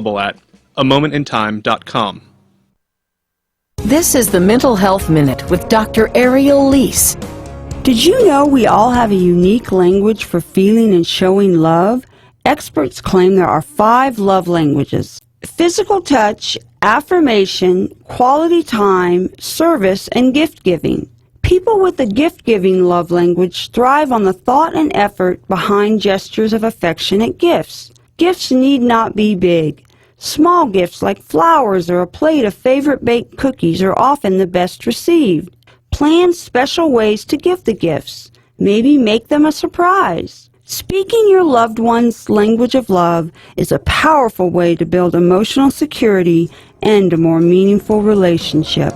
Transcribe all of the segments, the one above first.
available at amomentintime.com. This is the Mental Health Minute with Dr. Ariel Leese. Did you know we all have a unique language for feeling and showing love? Experts claim there are 5 love languages: physical touch, affirmation, quality time, service, and gift-giving. People with a gift-giving love language thrive on the thought and effort behind gestures of affectionate gifts. Gifts need not be big. Small gifts like flowers or a plate of favorite baked cookies are often the best received. Plan special ways to give the gifts. Maybe make them a surprise. Speaking your loved one's language of love is a powerful way to build emotional security and a more meaningful relationship.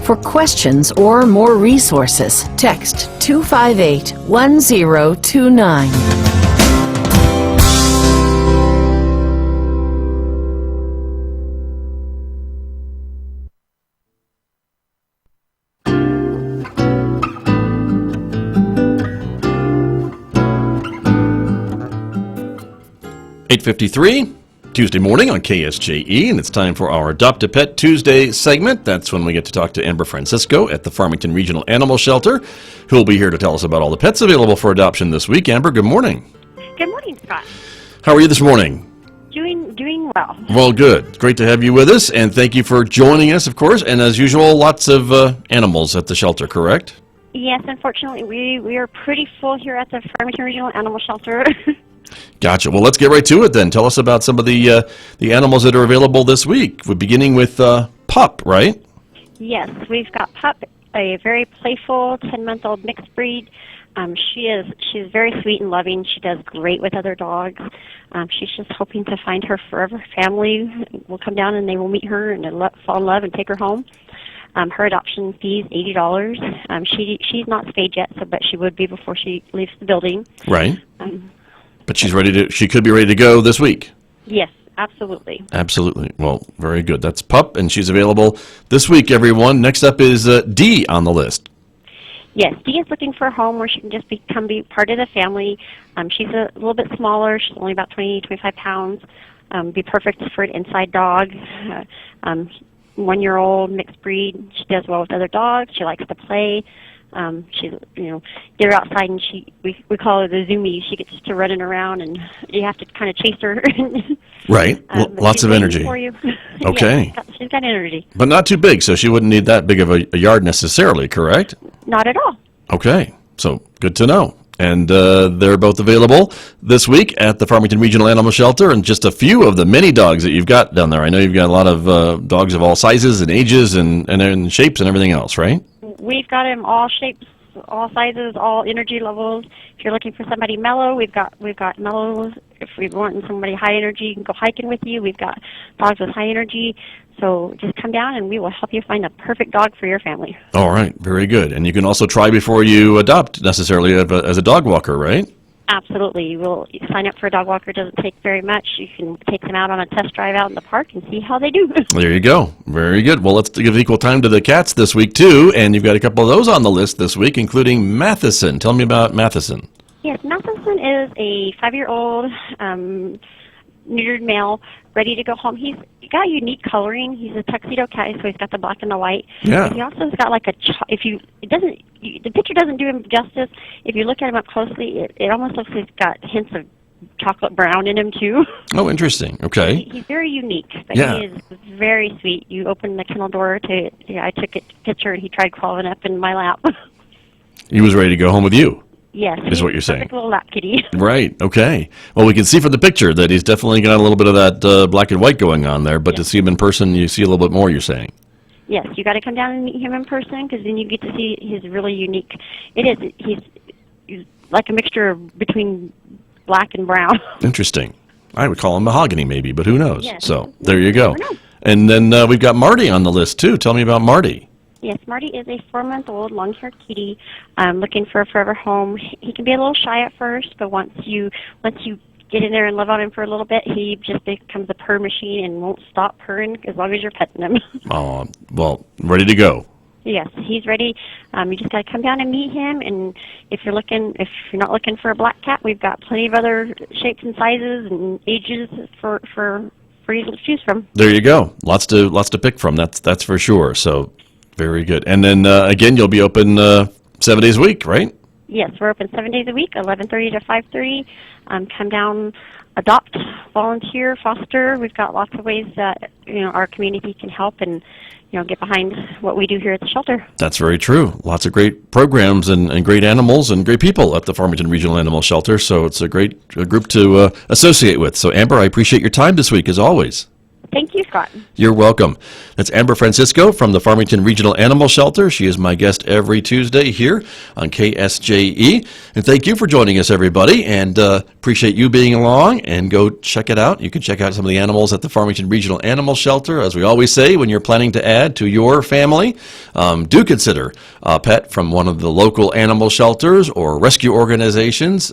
For questions or more resources, text 258-1029. .53 Tuesday morning on KSJE, and it's time for our Adopt a Pet Tuesday segment. That's when we get to talk to Amber Francisco at the Farmington Regional Animal Shelter, who will be here to tell us about all the pets available for adoption this week. Amber, good morning. Good morning, Scott. How are you this morning? Doing well. Well, good. Great to have you with us, and thank you for joining us, of course. And as usual, lots of animals at the shelter, correct? Yes, unfortunately, we are pretty full here at the Farmington Regional Animal Shelter. Gotcha. Well, let's get right to it then. Tell us about some of the animals that are available this week. We're beginning with Pup, right? Yes, we've got Pup, a very playful 10-month-old mixed breed. She's very sweet and loving. She does great with other dogs. She's just hoping to find her forever family. Will come down and they will meet her and fall in love and take her home. Her adoption fee is $80. She's not spayed yet, but she would be before she leaves the building. Right. But she could be ready to go this week. Yes, absolutely. Absolutely. Well, very good. That's Pup, and she's available this week, everyone. Next up is Dee on the list. Yes, Dee is looking for a home where she can just be part of the family. She's a little bit smaller. She's only about 25 pounds. Be perfect for an inside dog. 1-year-old mixed breed. She does well with other dogs. She likes to play. She, get her outside and we call her the Zoomies. She gets to running around and you have to kind of chase her. Right. Lots of energy. For you. Okay. Yeah, she's got energy. But not too big, so she wouldn't need that big of a yard necessarily, correct? Not at all. Okay. So good to know. And they're both available this week at the Farmington Regional Animal Shelter, and just a few of the many dogs that you've got down there. I know you've got a lot of dogs of all sizes and ages and shapes and everything else, right? We've got them all shapes, all sizes, all energy levels. If you're looking for somebody mellow, we've got mellows. If we want somebody high energy, you can go hiking with you. We've got dogs with high energy. So just come down and we will help you find the perfect dog for your family. All right, very good. And you can also try before you adopt necessarily as a dog walker, right? Absolutely. You will sign up for a dog walker. It doesn't take very much. You can take them out on a test drive out in the park and see how they do. There you go. Very good. Well, let's give equal time to the cats this week, too. And you've got a couple of those on the list this week, including Matheson. Tell me about Matheson. Yes, Matheson is a 5-year-old neutered male ready to go home. He's got unique coloring. He's a tuxedo cat, so he's got the black and the white. Yeah. But he also has got like the picture doesn't do him justice. If you look at him up closely, it almost looks like he's got hints of chocolate brown in him too. Oh, interesting. Okay. He's very unique, but yeah. He is very sweet. You open the kennel door I took a picture and he tried crawling up in my lap. He was ready to go home with you. Yes. Is what you're saying. Perfect little lap kitty. Right. Okay. Well, we can see from the picture that he's definitely got a little bit of that black and white going on there, but to see him in person, you see a little bit more, you're saying. Yes, you got to come down and meet him in person because then you get to see his really unique. He's like a mixture between black and brown. Interesting. I would call him mahogany maybe, but who knows? Yes. So there you go. And then we've got Marty on the list too. Tell me about Marty. Yes, Marty is a 4-month-old long-haired kitty looking for a forever home. He can be a little shy at first, but once you get in there and love on him for a little bit, he just becomes a purr machine and won't stop purring as long as you're petting him. Oh, well, ready to go. Yes, he's ready. You just got to come down and meet him. And if you're not looking for a black cat, we've got plenty of other shapes and sizes and ages for breeds to choose from. There you go. Lots to pick from. That's for sure. So very good. And then again, you'll be open 7 days a week, right? Yes, we're open 7 days a week, 11:30 to 5:30. Come down, adopt, volunteer, foster. We've got lots of ways that our community can help and get behind what we do here at the shelter. That's very true. Lots of great programs and great animals and great people at the Farmington Regional Animal Shelter. So it's a great group to associate with. So Amber, I appreciate your time this week as always. Thank you, Scott. You're welcome. That's Amber Francisco from the Farmington Regional Animal Shelter. She is my guest every Tuesday here on KSJE. And thank you for joining us, everybody, and appreciate you being along, and go check it out. You can check out some of the animals at the Farmington Regional Animal Shelter. As we always say, when you're planning to add to your family, do consider a pet from one of the local animal shelters or rescue organizations.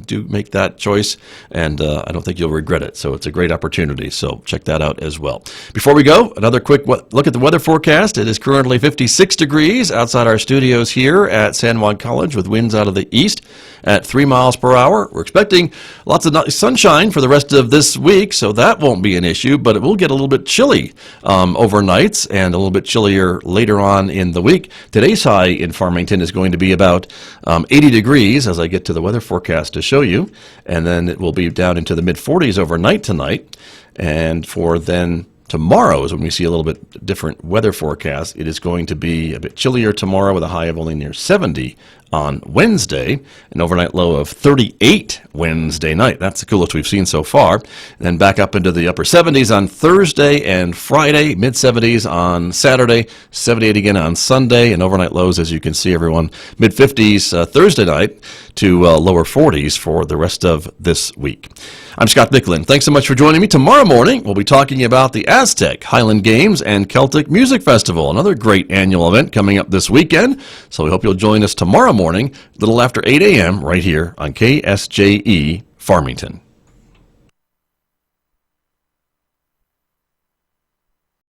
Do make that choice, and I don't think you'll regret it. So it's a great opportunity. So check that out as well. Before we go, another quick look at the weather forecast. It is currently 56 degrees outside our studios here at San Juan College, with winds out of the east at 3 miles per hour. We're expecting lots of sunshine for the rest of this week, so that won't be an issue, but it will get a little bit chilly overnights and a little bit chillier later on in the week. Today's high in Farmington is going to be about 80 degrees as I get to the weather forecast to show you, and then it will be down into the mid-40s overnight tonight. And for then tomorrow is when we see a little bit different weather forecast. It is going to be a bit chillier tomorrow with a high of only near 70 on Wednesday, an overnight low of 38 Wednesday night. That's the coolest we've seen so far. And then back up into the upper 70s on Thursday and Friday, mid-70s on Saturday, 78 again on Sunday, and overnight lows, as you can see, everyone, mid-50s Thursday night to lower 40s for the rest of this week. I'm Scott Bicklin. Thanks so much for joining me. Tomorrow morning, we'll be talking about the Aztec Highland Games and Celtic Music Festival, another great annual event coming up this weekend. So we hope you'll join us tomorrow morning, a little after 8 a.m., right here on KSJE Farmington.